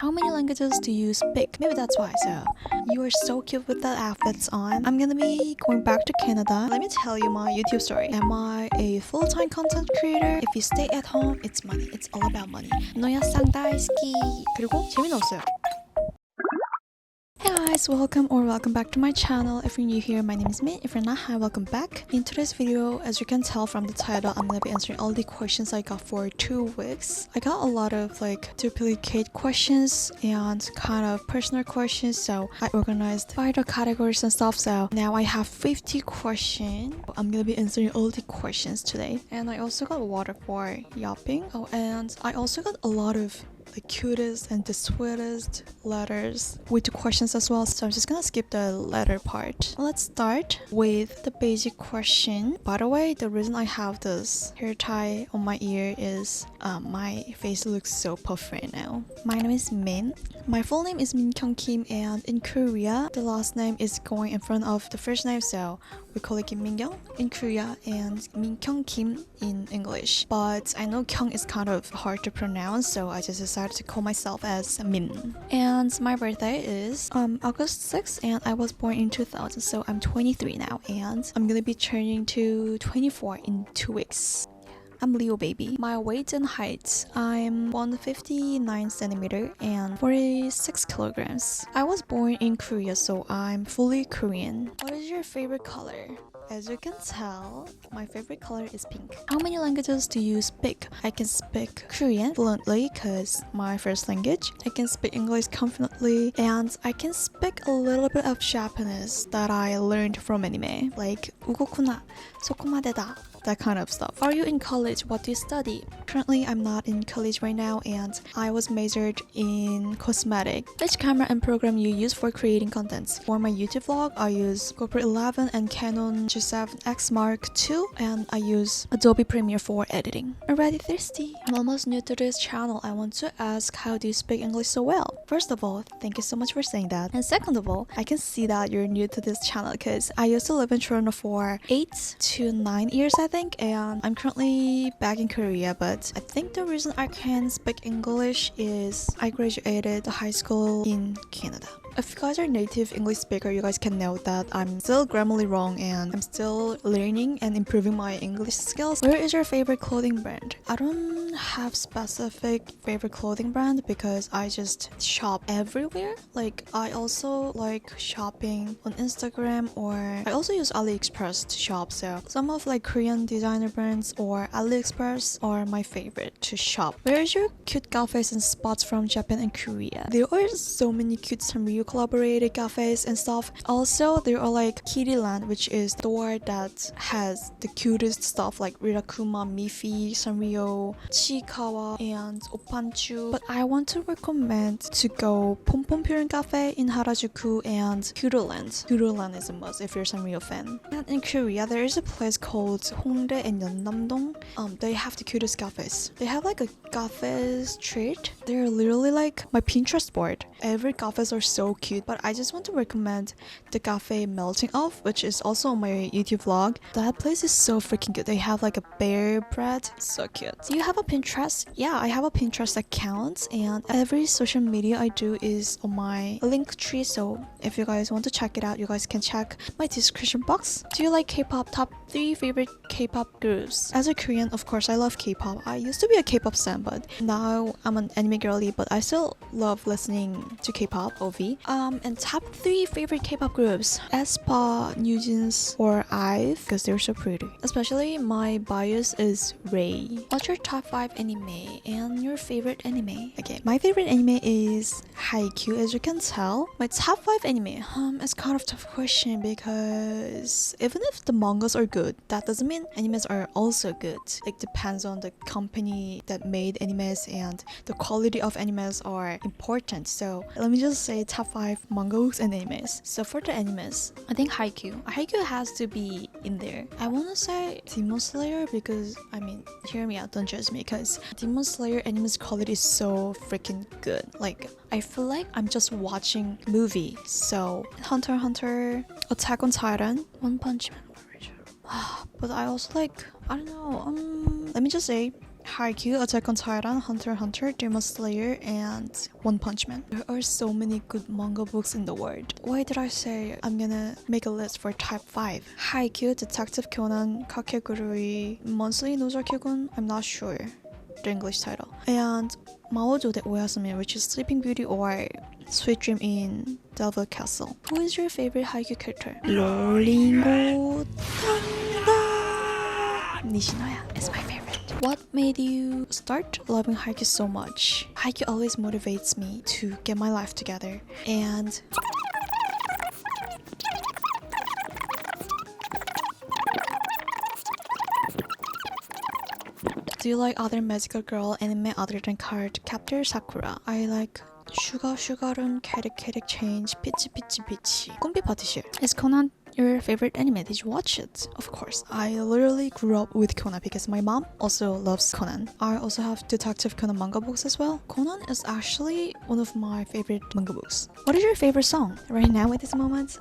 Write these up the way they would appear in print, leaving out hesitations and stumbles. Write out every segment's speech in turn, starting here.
How many languages do you speak? Maybe that's why. So you are so cute with that outfits on. I'm gonna be going back to Canada. Let me tell you my YouTube story. Am I a full-time content creator? If you stay at home, it's money. It's all about money. 너야 쌍다이스키. 그리고 재미는 없어요. Hey guys, welcome back to my channel. If you're new here, my name is Min. If you're not, hi, welcome back. In today's video, as you can tell from the title, I'm gonna be answering all the questions I got for 2 weeks. I got a lot of duplicate questions and kind of personal questions, so I organized by the categories and stuff. So now I have 50 questions. I'm gonna be answering all the questions today. And I also got water for yapping. Oh, and I also got a lot of the cutest and the sweetest letters with the questions as well, so I'm just gonna skip the letter part. Let's start with the basic question. By the way, the reason I have this hair tie on my ear is my face looks so puffy right now. My name is Min. My full name is Linksқ Kim, and in Korea the last name is going in front of the first name, so we call it Kim Minkyung in Korea and Linksқ Kim in English. But I know Kyung is kind of hard to pronounce, so I just decided to call myself as Min. And my birthday is August 6th, and I was born in 2000, so I'm 23 now, and I'm gonna be turning to 24 in 2 weeks. I'm Leo baby. My weight and height, I'm 159 centimeter and 46 kilograms. I was born in Korea, so I'm fully Korean. What is your favorite color? As you can tell, my favorite color is pink. How many languages do you speak? I can speak Korean fluently because my first language. I can speak English confidently, and I can speak a little bit of Japanese that I learned from anime, like 우고쿠나, 소코마데다, that kind of stuff. Are you in college? What do you study? Currently, I'm not in college right now, and I was majored in cosmetic. Which camera and program you use for creating contents? For my YouTube vlog, I use GoPro 11 and Canon G7X Mark II, and I use Adobe Premiere for editing. Already thirsty? I'm almost new to this channel. I want to ask, how do you speak English so well? First of all, thank you so much for saying that. And second of all, I can see that you're new to this channel because I used to live in Toronto for 8 to 9 years, I think, and I'm currently back in Korea, but I think the reason I can speak English is I graduated high school in Canada. If you guys are native English speaker, you guys can know that I'm still grammarly wrong and I'm still learning and improving my English skills. Where is your favorite clothing brand? I don't have specific favorite clothing brand because I just shop everywhere. Like, I also like shopping on Instagram, or I also use AliExpress to shop, so some of Korean designer brands or AliExpress are my favorite to shop. Where is your cute cafes and spots from Japan and Korea? There are so many cute Sanrio collaborated cafes and stuff. Also, there are Kittyland, which is the store that has the cutest stuff like Rirakuma, Miffy, Sanrio, Chikawa, and Opanchu. But I want to recommend to go Pompompurin Cafe in Harajuku and Kittyland. Kittyland is a must if you're a Sanrio fan. And in Korea, there is a place called Hongdae and Yeonnam-dong. They have the cutest cafes. They have a cafe street. They're literally my Pinterest board. Every cafes are so cute, but I just want to recommend the cafe Melting Off, which is also on my YouTube vlog. That place is so freaking good. They have a bear bread, so cute. Do you have a Pinterest? Yeah, I have a Pinterest account, and every social media I do is on my Linksқ, so if you guys want to check it out, you guys can check my description box. Do you like K-pop? Top 3 favorite K-pop groups? As a Korean, of course, I love K-pop. I used to be a K-pop stan, but now I'm an anime girly, but I still love listening to K-pop, OV. And top 3 favorite K-pop groups: aespa, NewJeans, or IVE, because they're so pretty. Especially my bias is Ray. What's your top 5 anime and your favorite anime? Okay, my favorite anime is Haikyuu, as you can tell. My top 5 anime, it's kind of a tough question because even if the mangas are good, that doesn't mean animes are also good. It depends on the company that made animes, and the quality of animes are important. So let me just say top 5 manga books and animes. So for the animes, I think Haikyuu. Haikyuu has to be in there. I want to say Demon Slayer because, hear me out, don't judge me, because Demon Slayer anime's quality is so freaking good. I feel like I'm just watching movie. So Hunter x Hunter, Attack on Titan, One Punch Man. But I also I don't know, let me just say Haikyuu, Attack on Titan, Hunter x Hunter, Demon Slayer, and One Punch Man. There are so many good manga books in the world. Why did I say I'm gonna make a list for type 5? Haikyuu, Detective Conan, Kakegurui, Monthly Nozaki-gun, I'm not sure the English title. And Maojo de Oyasumi, which is Sleeping Beauty or Sweet Dream in Devil Castle. Who is your favorite Haikyuu character? Rolingo Tanda Nishinoya is my favorite. What made you start loving Haikyuu so much? Haikyuu always motivates me to get my life together. And do you like other magical girl anime other than Card Captor Sakura? I like Sugarun, Chaotic Change, Peachy Peachy Peachy, Kumbi Patisher. Is Conan your favorite anime? Did you watch it? Of course. I literally grew up with Conan because my mom also loves Conan. I also have Detective Conan manga books as well. Conan is actually one of my favorite manga books. What is your favorite song right now at this moment?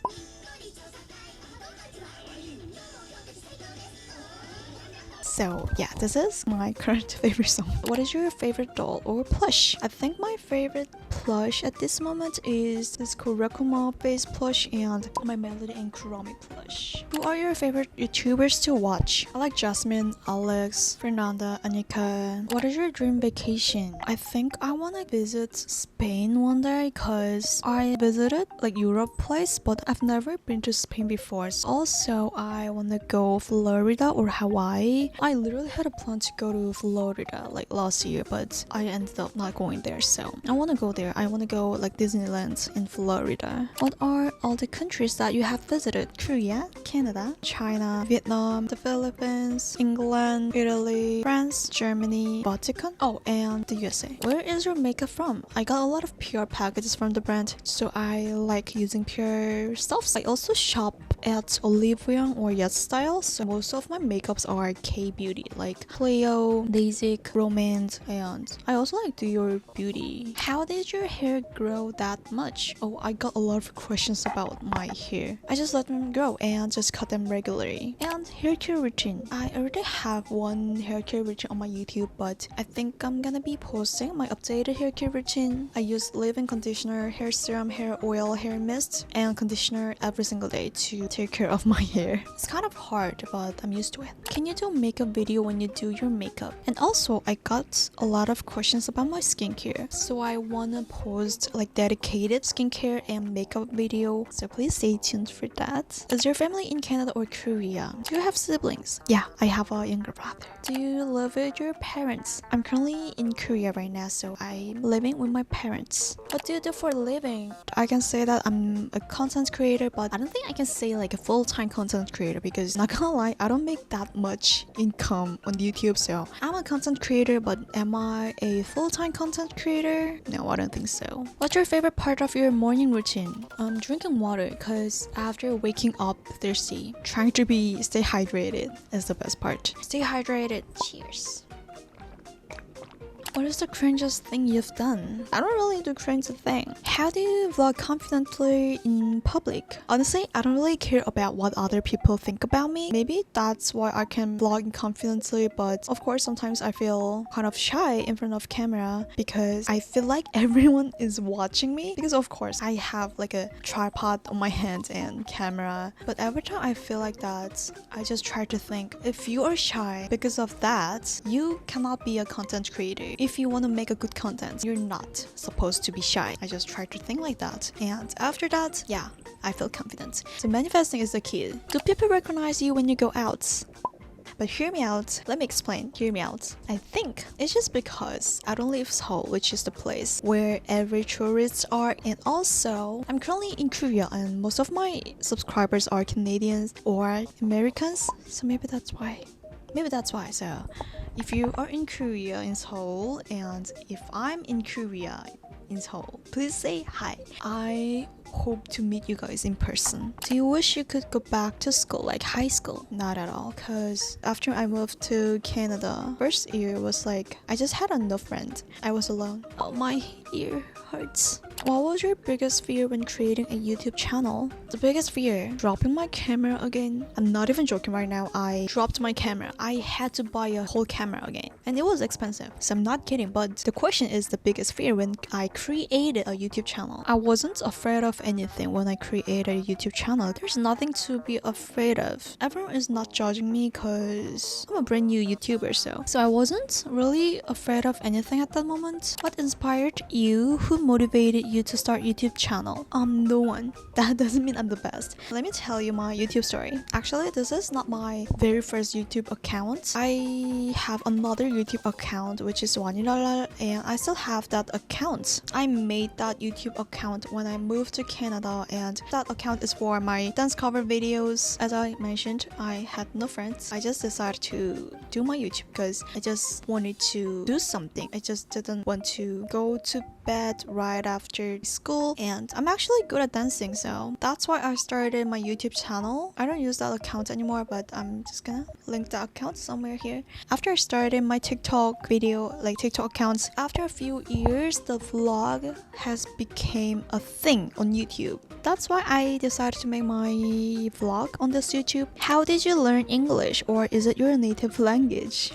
So yeah, this is my current favorite song. What is your favorite doll or plush? I think my favorite plush at this moment is this Kurakuma face plush and my Melody and Kurami plush. Who are your favorite YouTubers to watch? I like Jasmine, Alex, Fernanda, Anika. What is your dream vacation? I think I want to visit Spain one day because I visited like Europe place, but I've never been to Spain before. Also, I want to go Florida or Hawaii. I literally had a plan to go to Florida like last year, but I ended up not going there, so I want to go there. I want to go like Disneyland in Florida. What are all the countries that you have visited? Korea, Canada, China, Vietnam, the Philippines, England, Italy, France, Germany, Vatican, oh, and the USA. Where is your makeup from? I got a lot of PR packages from the brand, so I like using PR stuff. I also shop at Olivia or Yes Style, so most of my makeups are K-beauty like Cleo, Basic, Romance, and I also like Do Your Beauty. How did your hair grow that much? Oh, I got a lot of questions about my hair. I just let them grow and just cut them regularly. And hair care routine. I already have one hair care routine on my YouTube, but I think I'm gonna be posting my updated hair care routine. I use leave-in conditioner, hair serum, hair oil, hair mist, and conditioner every single day to take care of my hair. It's kind of hard, but I'm used to it. Can you do makeup video when you do your makeup? And also, I got a lot of questions about my skincare, so I wanna post like dedicated skincare and makeup video, so please stay tuned for that. Is your family in Canada or Korea? Do you have siblings? Yeah, I have a younger brother. Do you live with your parents? I'm currently in Korea right now, so I'm living with my parents. What do you do for a living? I can say that I'm a content creator, but I don't think I can say like a full-time content creator because not gonna lie, I don't make that much income on YouTube, so I'm a content creator, but am I a full-time content creator? No, I don't think so. What's your favorite part of your morning routine? Drinking water, because after waking up thirsty, trying to stay hydrated is the best part. Stay hydrated. Cheers. What is the cringiest thing you've done? I don't really do cringe thing. How do you vlog confidently in public? Honestly, I don't really care about what other people think about me. Maybe that's why I can vlog confidently, but of course sometimes I feel kind of shy in front of camera because I feel like everyone is watching me, because of course I have like a tripod on my hand and camera, but every time I feel like that, I just try to think, if you are shy because of that, you cannot be a content creator. If you want to make a good content, you're not supposed to be shy. I just try to think like that, and after that, yeah, I feel confident. So manifesting is the key. Do people recognize you when you go out? But hear me out, let me explain, hear me out. I think it's just because I don't live Seoul, which is the place where every tourists are, and also I'm currently in Korea and most of my subscribers are Canadians or Americans, so maybe that's why. So if you are in Korea in Seoul, and if I'm in Korea in Seoul, please say hi. I hope to meet you guys in person. Do you wish you could go back to school, like high school? Not at all, because after I moved to Canada, first year was like I just had no friend. I was alone. Oh, my ear hurts. What was your biggest fear when creating a YouTube channel? The biggest fear? Dropping my camera again. I'm not even joking right now. I dropped my camera. I had to buy a whole camera again. And it was expensive. So I'm not kidding. But the question is the biggest fear when I created a YouTube channel. I wasn't afraid of anything when I created a YouTube channel. There's nothing to be afraid of. Everyone is not judging me because I'm a brand new YouTuber. So I wasn't really afraid of anything at that moment. What inspired you? Who motivated you to start YouTube channel? No one. That doesn't mean I'm the best. Let me tell you my YouTube story. Actually, this is not my very first YouTube account. I have another YouTube account which is $1 and I still have that account. I made that YouTube account when I moved to Canada and that account is for my dance cover videos. As I mentioned, I had no friends. I just decided to do my YouTube because I just wanted to do something. I just didn't want to go to bed right after school, and I'm actually good at dancing, so that's why I started my YouTube channel. I don't use that account anymore, but I'm just gonna link the account somewhere here. After I started my TikTok accounts, after a few years the vlog has became a thing on YouTube. That's why I decided to make my vlog on this YouTube. How did you learn English, or is it your native language?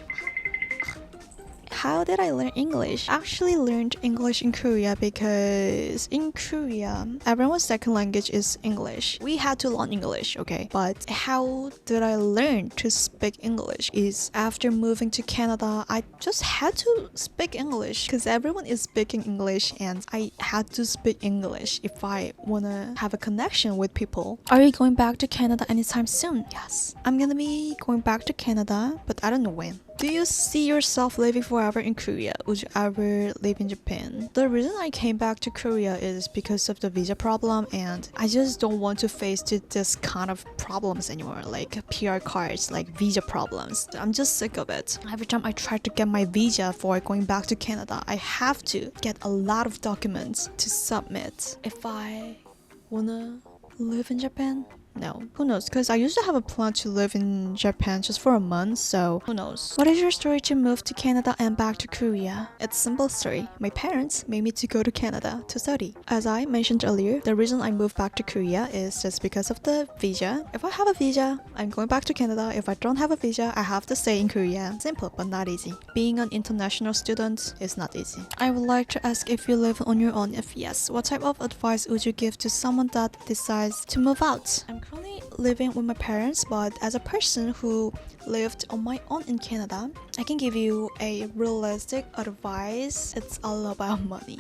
How did I learn English? I actually learned English in Korea because in Korea, everyone's second language is English. We had to learn English, okay? But how did I learn to speak English is after moving to Canada, I just had to speak English because everyone is speaking English and I had to speak English if I wanna have a connection with people. Are you going back to Canada anytime soon? Yes. I'm gonna be going back to Canada, but I don't know when. Do you see yourself living forever in Korea? Would you ever live in Japan? The reason I came back to Korea is because of the visa problem, and I just don't want to face this kind of problems anymore, like PR cards, like visa problems. I'm just sick of it. Every time I try to get my visa for going back to Canada, I have to get a lot of documents to submit. If I wanna live in Japan? No. Who knows? Because I used to have a plan to live in Japan just for a month, so who knows? What is your story to move to Canada and back to Korea? It's a simple story. My parents made me to go to Canada to study. As I mentioned earlier, the reason I moved back to Korea is just because of the visa. If I have a visa, I'm going back to Canada. If I don't have a visa, I have to stay in Korea. Simple, but not easy. Being an international student is not easy. I would like to ask if you live on your own. If yes, what type of advice would you give to someone that decides to move out? I'm currently living with my parents, but as a person who lived on my own in Canada, I can give you a realistic advice. It's all about money.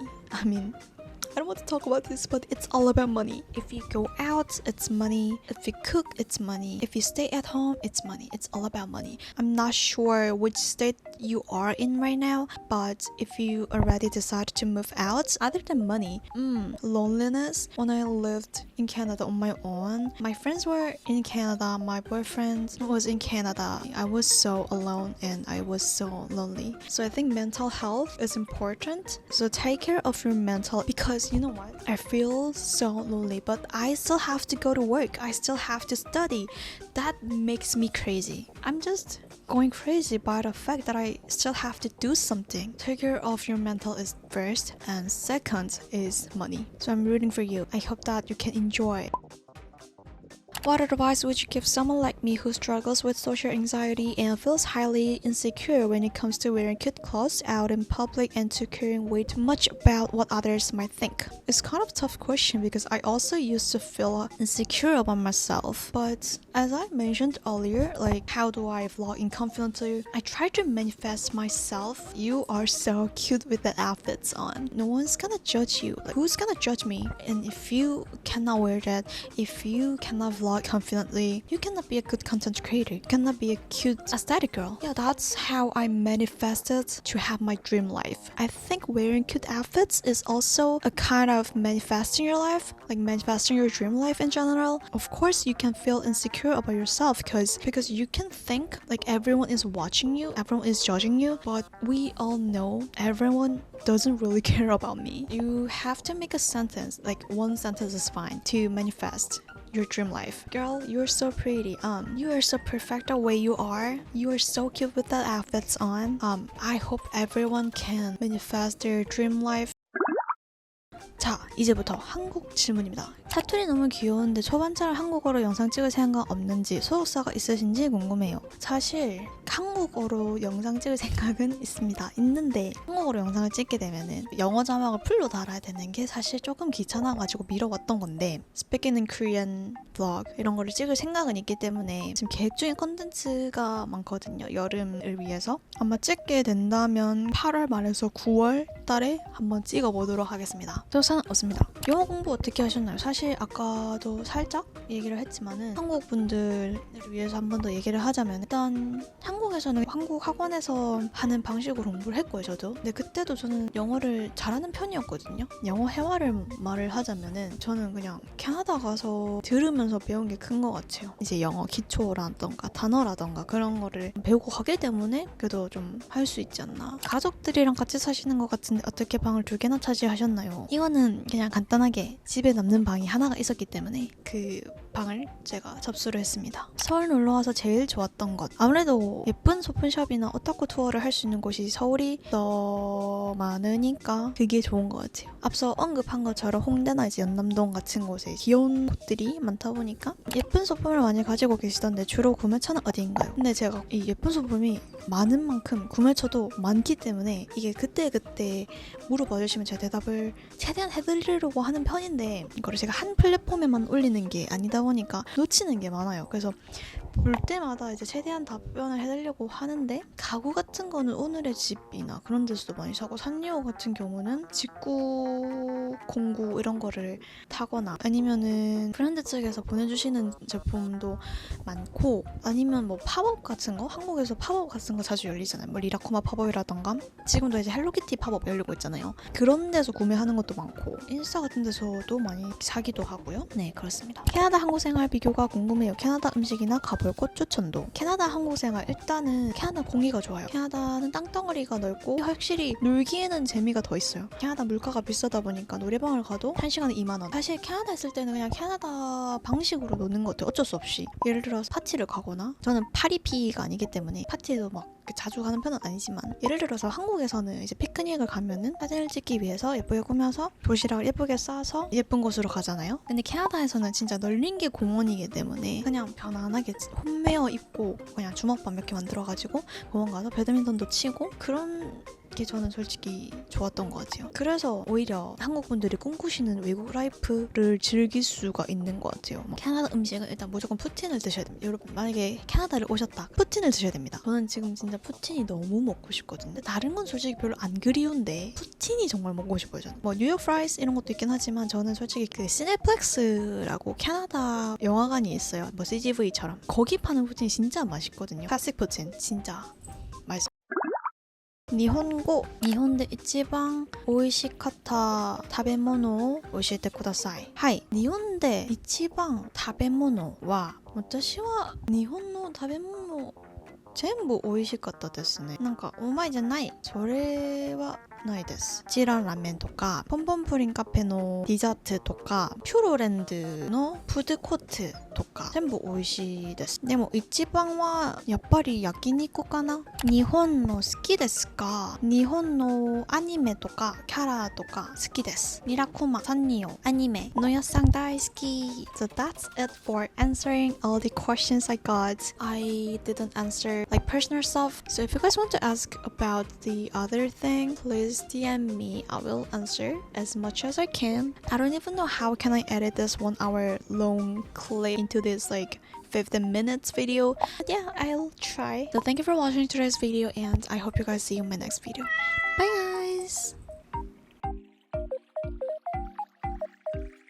I don't want to talk about this, but it's all about money. If you go out, it's money. If you cook, it's money. If you stay at home, it's money. It's all about money. I'm not sure which state you are in right now, but if you already decided to move out, other than money, loneliness. When I lived in Canada on my own, my friends were in Canada, my boyfriend was in Canada. I was so alone and I was so lonely. So I think mental health is important. So take care of your mental, because you know what? I feel so lonely, but I still have to go to work. I still have to study. That makes me crazy. I'm just going crazy by the fact that I still have to do something. Take care of your mental is first, and second is money. So I'm rooting for you. I hope that you can enjoy. What advice would you give someone like me who struggles with social anxiety and feels highly insecure when it comes to wearing cute clothes out in public and to caring way too much about what others might think? It's kind of a tough question because I also used to feel insecure about myself. But as I mentioned earlier, like how do I vlog inconfidently? I try to manifest myself. You are so cute with the outfits on. No one's gonna judge you. Like, who's gonna judge me? And if you cannot wear that, if you cannot vlog confidently, you cannot be a good content creator. You cannot be a cute aesthetic girl. Yeah, that's how I manifested to have my dream life. I think wearing cute outfits is also a kind of manifesting your life, like manifesting your dream life in general. Of course, you can feel insecure about yourself because you can think like everyone is watching you, everyone is judging you, but we all know everyone doesn't really care about me. You have to make a sentence, like one sentence is fine to manifest your dream life. Girl, you're so pretty. You are so perfect the way you are. You are so cute with the outfits on. I hope everyone can manifest their dream life. 자, 이제부터 한국 질문입니다. 사투리 너무 귀여운데 초반처럼 한국어로 영상 찍을 생각 없는지, 소속사가 있으신지 궁금해요. 사실 한국어로 영상 찍을 생각은 있습니다. 있는데 한국어로 영상을 찍게 되면은 영어 자막을 풀로 달아야 되는 게 사실 조금 귀찮아가지고 미뤄왔던 건데, Speaking in Korean vlog 이런 거를 찍을 생각은 있기 때문에 지금 계획 중인 컨텐츠가 많거든요. 여름을 위해서 아마 찍게 된다면 8월 말에서 9월 달에 한번 찍어보도록 하겠습니다. 없습니다. 영어 공부 어떻게 하셨나요? 사실 아까도 살짝 얘기를 했지만은 한국 분들을 위해서 한 번 더 얘기를 하자면, 일단 한국에서는 한국 학원에서 하는 방식으로 공부를 했고요, 저도. 근데 그때도 저는 영어를 잘하는 편이었거든요. 영어 회화를 말을 하자면은 저는 그냥 캐나다 가서 들으면서 배운 게 큰 것 같아요. 이제 영어 기초라던가 단어라던가 그런 거를 배우고 가기 때문에 그래도 좀 할 수 있지 않나. 가족들이랑 같이 사시는 것 같은데 어떻게 방을 2개나 차지하셨나요? 이거는 그냥 간단하게 집에 남는 방이 하나가 있었기 때문에 그 방을 제가 접수를 했습니다. 서울 놀러와서 제일 좋았던 것, 아무래도 예쁜 소품샵이나 오타쿠 투어를 할 수 있는 곳이 서울이 더 많으니까 그게 좋은 것 같아요. 앞서 언급한 것처럼 홍대나 이제 연남동 같은 곳에 귀여운 곳들이 많다 보니까 예쁜 소품을 많이 가지고 계시던데 주로 구매처는 어디인가요? 근데 제가 이 예쁜 소품이 많은 만큼 구매처도 많기 때문에 이게 그때그때 물어봐 주시면 제가 대답을 최대한 해드리려고 하는 편인데, 이거를 제가 한 플랫폼에만 올리는 게 아니다 보니까 놓치는 게 많아요. 그래서 볼 때마다 이제 최대한 답변을 해드리려고 하는데, 가구 같은 거는 오늘의 집이나 그런 데서도 많이 사고, 산리오 같은 경우는 직구 공구 이런 거를 타거나 아니면은 브랜드 측에서 보내주시는 제품도 많고, 아니면 뭐 팝업 같은 거, 한국에서 팝업 같은 거 자주 열리잖아요. 뭐 리라코마 팝업이라던가 지금도 이제 헬로키티 팝업 열리고 있잖아요. 그런 데서 구매하는 것도 많고 인스타 같은 데서도 많이 사기도 하고요. 네, 그렇습니다. 캐나다 한국 생활 비교가 궁금해요. 캐나다 음식이나 가볼 곳 추천도. 캐나다 한국 생활, 일단은 캐나다 공기가 좋아요. 캐나다는 땅덩어리가 넓고 확실히 놀기에는 재미가 더 있어요. 캐나다 물가가 비싸다 보니까 노래방을 가도 1시간에 2만원. 사실 캐나다 있을 때는 그냥 캐나다 방식으로 노는 것 같아요. 어쩔 수 없이. 예를 들어서 파티를 가거나, 저는 파리피가 아니기 때문에 파티도 막 자주 가는 편은 아니지만, 예를 들어서 한국에서는 이제 피크닉을 가면은 사진을 찍기 위해서 예쁘게 꾸며서 도시락을 예쁘게 싸서 예쁜 곳으로 가잖아요. 근데 캐나다에서는 진짜 널린 게 공원이기 때문에 그냥 편안하게 홈웨어 입고 그냥 주먹밥 몇 개 만들어가지고 공원 가서 배드민턴도 치고, 그런 게 저는 솔직히 좋았던 것 같아요. 그래서 오히려 한국 분들이 꿈꾸시는 외국 라이프를 즐길 수가 있는 것 같아요. 캐나다 음식은 일단 무조건 푸틴을 드셔야 됩니다. 여러분 만약에 캐나다를 오셨다, 푸틴을 드셔야 됩니다. 저는 지금 진짜 푸틴이 너무 먹고 싶거든요. 다른 건 솔직히 별로 안 그리운데 푸틴이 정말 먹고 싶어요. 저는 뭐 뉴욕 프라이스 이런 것도 있긴 하지만, 저는 솔직히 그 시네플렉스라고 캐나다 영화관이 있어요. 뭐 CGV처럼 거기 파는 푸틴이 진짜 맛있거든요. 클래식 푸틴 진짜 맛있어요. 日本語で一番美味しかった食べ物を教えてください。はい、日本で一番食べ物は、私は日本の食べ物全部美味しかったですね。なんかうまいじゃない、それはないです。ジーランラーメンとかポンポンプリンカフェのデザートとかピューロレンドのフードコートとか全部美味しいです。でも一番はやっぱり焼肉かな。日本の好きですか？日本のアニメとかキャラとか好きです。ミラコマ、サンニオ、アニメのやさん大好き。So that's it for answering all the questions I got. I didn't answer like personal stuff. So if you guys want to ask about the other thing, please DM me. I will answer as much as I can. I don't even know how can I edit this 1 hour long clip into this like 15 minutes video. But yeah, I'll try. So thank you for watching today's video, and I hope you guys see you in my next video. Bye guys!